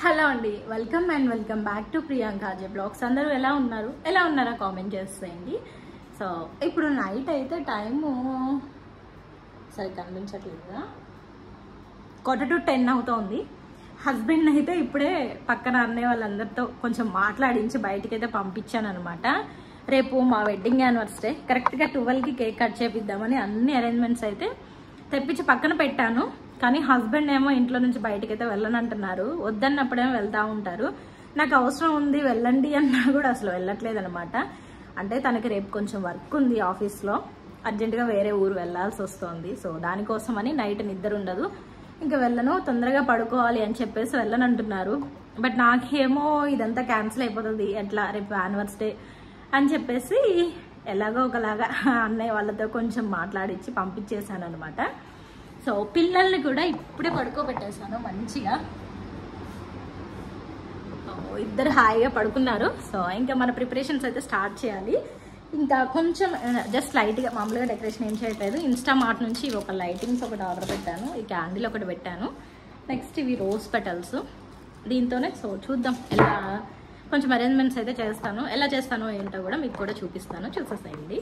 Hello అండి, welcome and welcome back to Priyanka J blogs. అందరూ ఎలా ఉన్నారా కామెంట్ చేసేయండి. సో ఇప్పుడు నైట్ అయితే టైము సరే కనిపించట్లేదు కదా, 9:45 అవుతోంది. హస్బెండ్ అయితే ఇప్పుడే పక్కన అన్నయ్య వాళ్ళందరితో కొంచెం మాట్లాడించి బయటికి అయితే పంపించాను అనమాట. రేపు మా వెడ్డింగ్ యానివర్సరీ, కరెక్ట్గా 12కి కేక్ కట్ చేపిద్దామని అన్ని అరేంజ్మెంట్స్ అయితే తెప్పించి పక్కన పెట్టాను. కానీ హస్బెండ్ ఏమో ఇంట్లో నుంచి బయటకైతే వెళ్ళనంటున్నారు, వద్దన్నప్పుడేమో వెళ్తూ ఉంటారు. నాకు అవసరం ఉంది వెళ్ళండి అన్నా కూడా అసలు వెళ్ళట్లేదు అనమాట. అంటే తనకి రేపు కొంచెం వర్క్ ఉంది ఆఫీస్లో, అర్జెంటుగా వేరే ఊరు వెళ్ళాల్సి వస్తుంది. సో దానికోసమని నైట్ నిద్ర ఉండదు, ఇంకా వెళ్ళను, తొందరగా పడుకోవాలి అని చెప్పేసి వెళ్ళనంటున్నారు. బట్ నాకేమో ఇదంతా క్యాన్సిల్ అయిపోతుంది ఎట్లా, రేపు యానివర్సరీ అని చెప్పేసి ఎలాగో ఒకలాగా అన్నయ్య వాళ్ళతో కొంచెం మాట్లాడించి పంపించేశాను అనమాట. సో పిల్లల్ని కూడా ఇప్పుడే పడుకోబెట్టేశాను మంచిగా, ఇద్దరు హాయిగా పడుకున్నారు. సో ఇంకా మన ప్రిపరేషన్స్ అయితే స్టార్ట్ చేయాలి. ఇంకా కొంచెం జస్ట్ లైట్గా మామూలుగా డెకరేషన్ ఏం చేయట్లేదు. ఇన్స్టామార్ట్ నుంచి ఇవి ఒక లైటింగ్స్ ఒకటి ఆర్డర్ పెట్టాను, ఈ క్యాండిల్ ఒకటి పెట్టాను, నెక్స్ట్ ఇవి రోజ్ పెటల్స్ దీంతోనే. సో చూద్దాం ఎలా కొంచెం అరేంజ్మెంట్స్ అయితే చేస్తాను, ఎలా చేస్తానో ఏంటో కూడా మీకు కూడా చూపిస్తాను, చూసేసేయండి.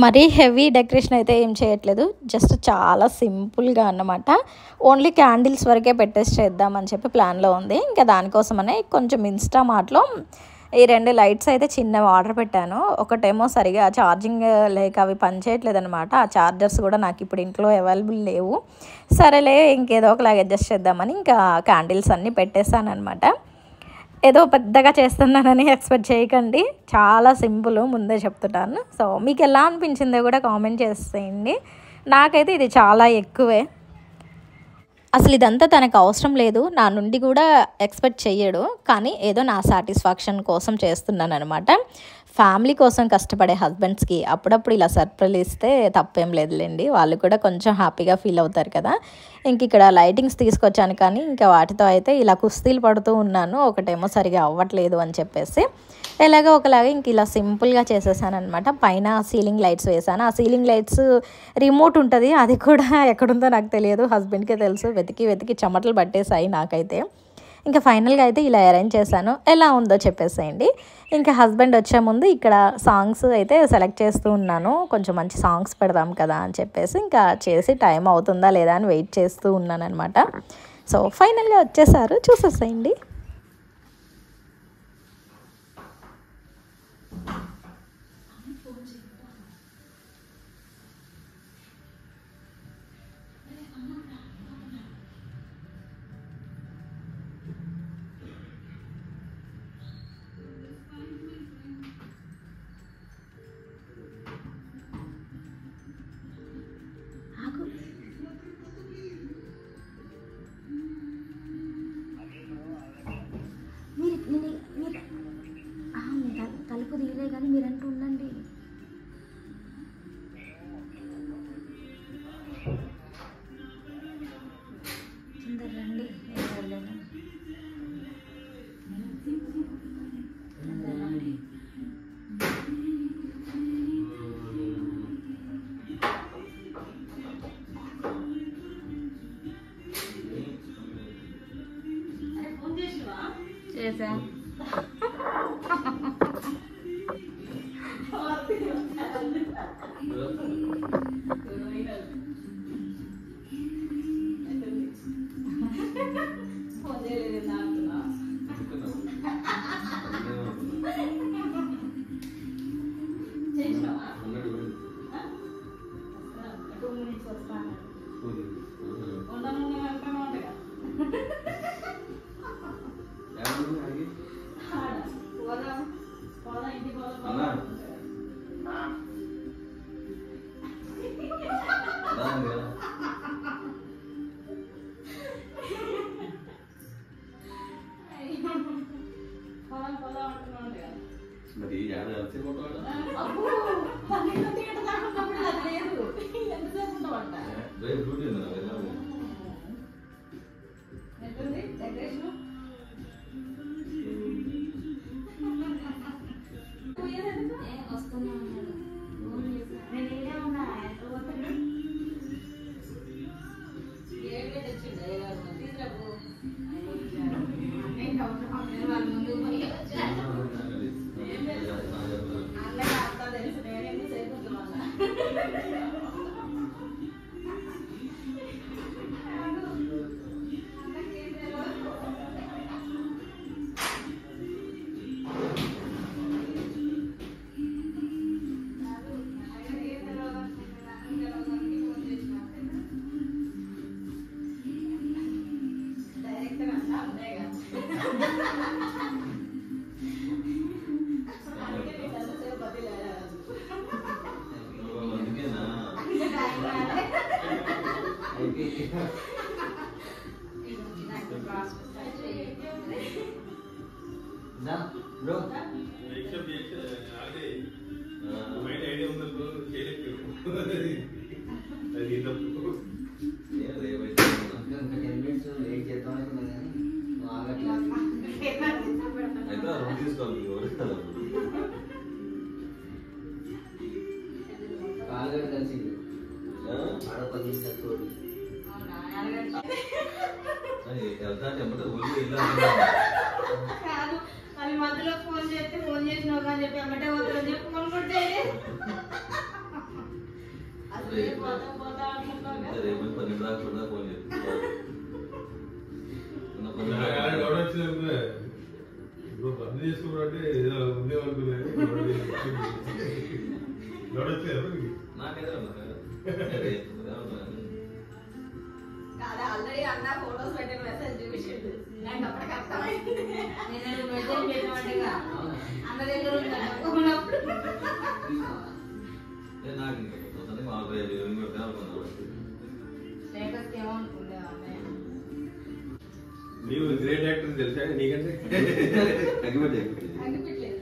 మరీ హెవీ డెకరేషన్ అయితే ఏం చేయట్లేదు, జస్ట్ చాలా సింపుల్గా అన్నమాట. ఓన్లీ క్యాండిల్స్ వరకే పెట్టేసి చేద్దామని చెప్పి ప్లాన్లో ఉంది. ఇంకా దానికోసమనే కొంచెం ఇన్స్టామార్ట్లో ఈ 2 లైట్స్ అయితే చిన్నవి ఆర్డర్ పెట్టాను. ఒకటేమో సరిగా ఛార్జింగ్ లేక అవి పనిచేయట్లేదు అనమాట. ఆ ఛార్జర్స్ కూడా నాకు ఇప్పుడు ఇంట్లో అవైలబుల్ లేవు. సరేలే ఇంకేదో ఒకలాగా అడ్జస్ట్ చేద్దామని ఇంకా క్యాండిల్స్ అన్నీ పెట్టేశాను అనమాట. ఏదో పెద్దగా చేస్తున్నానని ఎక్స్పెక్ట్ చేయకండి, చాలా సింపుల్, ముందే చెప్తున్నాను. సో మీకు ఎలా అనిపించిందో కూడా కామెంట్ చేసేయండి. నాకైతే ఇది చాలా ఎక్కువే, అసలు ఇదంతా తనకు అవసరం లేదు, నా నుండి కూడా ఎక్స్పెక్ట్ చెయ్యడు. కానీ ఏదో నా సాటిస్ఫాక్షన్ కోసం చేస్తున్నాను అనమాట. ఫ్యామిలీ కోసం కష్టపడే హస్బెండ్స్కి అప్పుడప్పుడు ఇలా సర్ప్రైజ్ ఇస్తే తప్పేం లేదులేండి, వాళ్ళు కూడా కొంచెం హ్యాపీగా ఫీల్ అవుతారు కదా. ఇంక ఇక్కడ లైటింగ్స్ తీసుకొచ్చాను, కానీ ఇంకా వాటితో అయితే ఇలా కుస్తీలు పడుతూ ఉన్నాను. ఒకటేమో సరిగా అవ్వట్లేదు అని చెప్పేసి ఎలాగో ఒకలాగా ఇంక ఇలా సింపుల్గా చేసేసాను అనమాట. పైన సీలింగ్ లైట్స్ వేసాను. ఆ సీలింగ్ లైట్స్ రిమోట్ ఉంటుంది, అది కూడా ఎక్కడుందో నాకు తెలియదు, హస్బెండ్కే తెలుసు. వెతికి చెమటలు పట్టేసాయి నాకైతే. ఇంకా ఫైనల్గా అయితే ఇలా అరేంజ్ చేశాను, ఎలా ఉందో చెప్పేసేయండి. ఇంకా హస్బెండ్ వచ్చే ముందు ఇక్కడ సాంగ్స్ అయితే సెలెక్ట్ చేస్తూ ఉన్నాను, కొంచెం మంచి సాంగ్స్ పెడదాం కదా అని చెప్పేసి ఇంకా చేసి టైం అవుతుందా లేదా అని వెయిట్ చేస్తూ ఉన్నాను అనమాట. సో ఫైనల్గా వచ్చేసారు, చూసేసేయండి. తలుపు తీయలే కానీ మీరంటూ ఉండండి. తొందర రండి, నేను వెళ్ళాను. చేసా మరి యాభై కొట్టాడు మధ్యలో ఫోన్ చేస్తే ఫోన్ చేసినావు కానీ చెప్పి అమ్మటే పోతుందని చెప్పి ఫోన్ కూడా చేయలేదు. ఆల్రెడీ అన్న ఫోటోస్ పెట్టిన మెసేజ్ చూపించిండు. నాకు అప్పటికి అర్థమైంది. నేను మెసేజ్ పెట్టినట్టుగా అన్న దగ్గర ఉన్నప్పుడు స్టేటస్ ఏమో అనుకుంటా అన్నయ్య. నీవు గ్రేట్ యాక్టర్ తెలుసా నీకంటే అగ్గిపెట్టలేదు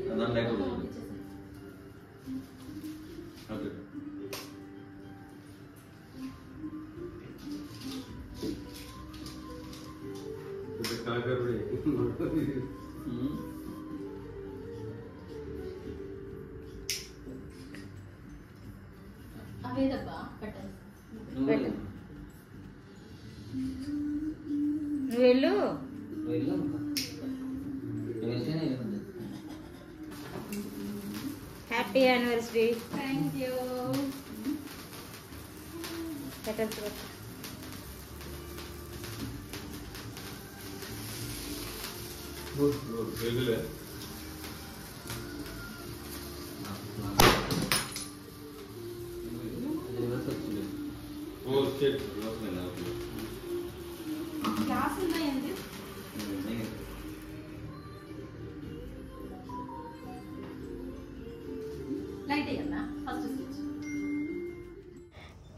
అవేదబ్బా పెట్టండి. నువ్వు వెళ్ళు. Happy anniversary. Thank you. పెట్టండి. క్లాస్ ఉన్నాయండి. లైట్ అయ్యన్నా ఫస్ట్ స్విచ్.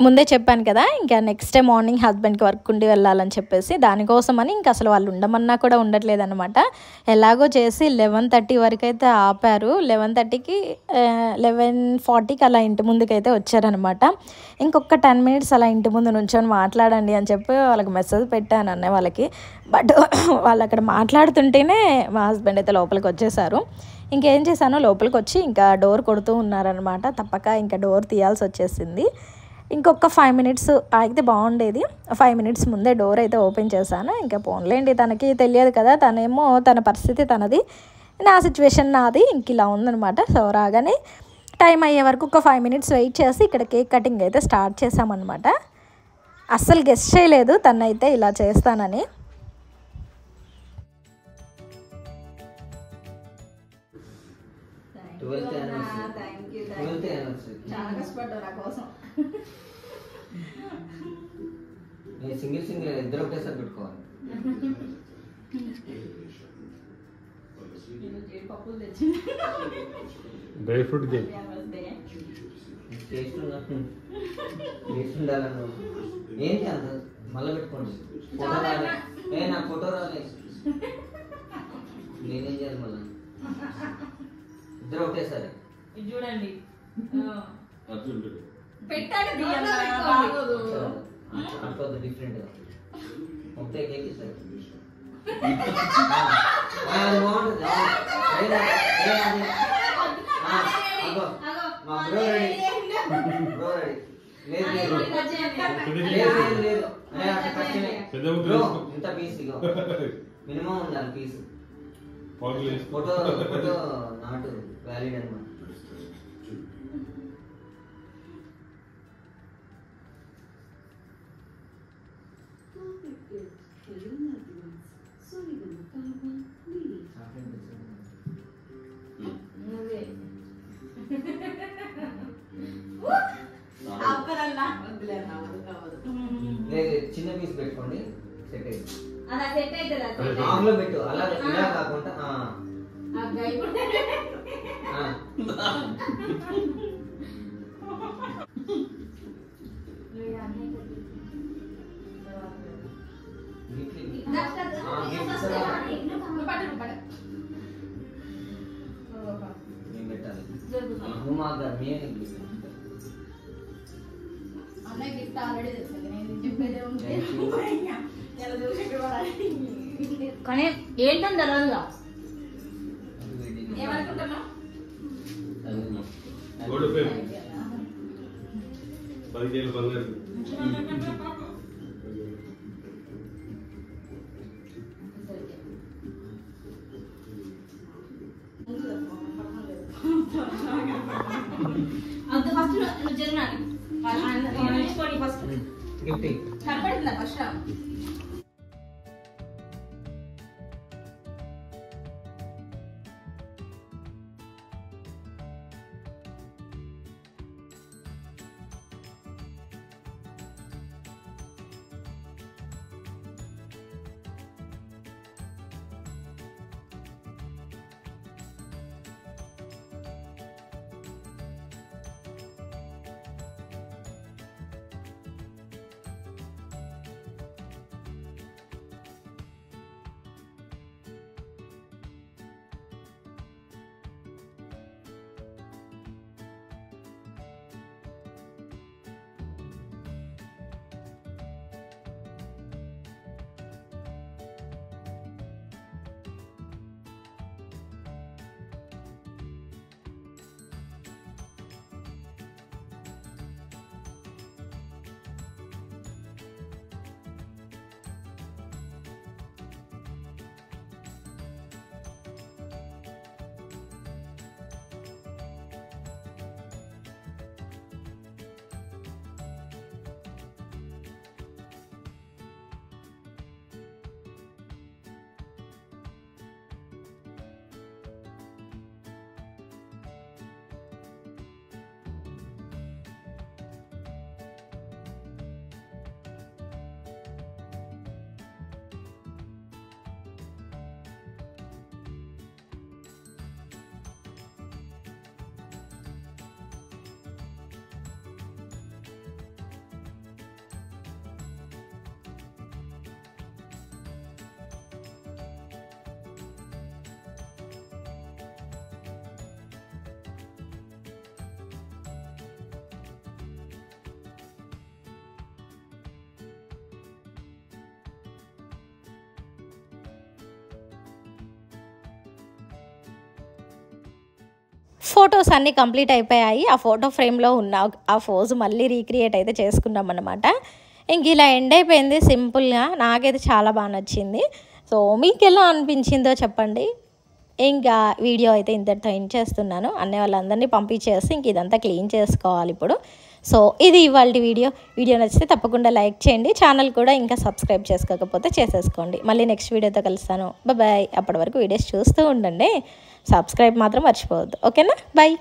ముందే చెప్పాను కదా, ఇంకా నెక్స్ట్ డే మార్నింగ్ హస్బెండ్కి వర్క్ ఉండి వెళ్ళాలని చెప్పేసి దానికోసమని ఇంకా అసలు వాళ్ళు ఉండమన్నా కూడా ఉండట్లేదు అనమాట. ఎలాగో చేసి 11:30 వరకు అయితే ఆపారు. 11:30కి 11:40కి అలా ఇంటి ముందుకైతే వచ్చారనమాట. ఇంకొక 10 మినిట్స్ అలా ఇంటి ముందు నుంచొని మాట్లాడండి అని చెప్పి వాళ్ళకి మెసేజ్ పెట్టాను అన్నయ్య వాళ్ళకి. బట్ వాళ్ళు అక్కడ మాట్లాడుతుంటేనే మా హస్బెండ్ అయితే లోపలికి వచ్చేసారు. ఇంకేం చేశానో లోపలికి వచ్చి ఇంకా డోర్ కొడుతూ ఉన్నారనమాట. తప్పక ఇంకా డోర్ తీయాల్సి వచ్చేసింది. ఇంకొక 5 మినిట్స్ ఆగితే బాగుండేది. 5 మినిట్స్ ముందే డోర్ అయితే ఓపెన్ చేశాను. ఇంకా పోన్లేండి, తనకి తెలియదు కదా, తనేమో తన పరిస్థితి తనది, నా సిచ్యువేషన్ నాది, ఇంక ఇలా ఉందనమాట. సో రాగానే టైం అయ్యే వరకు ఒక 5 మినిట్స్ వెయిట్ చేసి ఇక్కడ కేక్ కటింగ్ అయితే స్టార్ట్ చేసామన్నమాట. అస్సలు గెస్ట్ చేయలేదు తనైతే ఇలా చేస్తానని. చాలా కష్టపడ్డావు నా కోసం. సింగిల్ ఇద్దరు ఒకేసారి పెట్టుకోవాలి. పప్పులు తెచ్చింది డ్రై ఫ్రూట్ కేక్ టేస్ట్ ఉండాలను ఏంటి అంత మళ్ళీ పెట్టుకోండి ఫోటో రాలే నాకు ఫోటో రాలే నేనేం చేయాలి మళ్ళీ ఇద్దరు ఒకేసారి ఇది చూడండి అట్లుంటుంది పెట్టాలి అనుకోద్దు డిఫరెంట్ గా ఒకటే కేక్ ఇస్తారు మా బ్రో రెడీ బ్రో రెడీ లేదు కష్టమే బ్రో ఇంత పీస్ ఇగో మినిమం ఉండాలి పీస్ ఫోటో నాట్ వ్యాలిడ్ అనమాట లేదు చిన్న పీస్ పెట్టుకోండి సెట్ అయింది అలా సెట్ అవుతుంది ఆఫ్లో పెట్టు అలా ఇలా కాకుండా పెట్టాలి అన్నయ్య గిఫ్ట్ ఆల్రెడీ తెలుసు నేను చెప్పేదే ఉంటే కానీ ఏంటని తెలవదుగా ఏమనుకుంటున్నావు ఓడిపోయాం 10 కేజీలు బంగారు అంత ఫస్ట్ నువ్వు జరగాలి ఫస్ట్ గిఫ్ట్ కనపడుతుందా ఫస్ట్ ఫొటోస్ అన్నీ కంప్లీట్ అయిపోయాయి. ఆ ఫోటో ఫ్రేమ్లో ఉన్న ఆ పోజ్ మళ్ళీ రీక్రియేట్ అయితే చేసుకున్నాం అనమాట. ఇంక ఇలా ఎండ్ అయిపోయింది సింపుల్గా. నాకైతే చాలా బాగా నచ్చింది. సో మీకు ఎలా అనిపించిందో చెప్పండి. ఇంకా వీడియో అయితే ఇంతటితో ఎండ్ చేస్తున్నాను. అన్నీ వాళ్ళందరినీ పంపించేసి ఇంక ఇదంతా క్లీన్ చేసుకోవాలి ఇప్పుడు. సో ఇది ఇవాళ వీడియో నచ్చితే తప్పకుండా లైక్ చేయండి. ఛానల్ కూడా ఇంకా సబ్స్క్రైబ్ చేసుకోకపోతే చేసేసుకోండి. మళ్ళీ నెక్స్ట్ వీడియోతో కలుస్తాను. బాయ్. అప్పటి వరకు వీడియోస్ చూస్తూ ఉండండి. సబ్స్క్రైబ్ మాత్రం మర్చిపోవద్దు. ఓకేనా? బాయ్.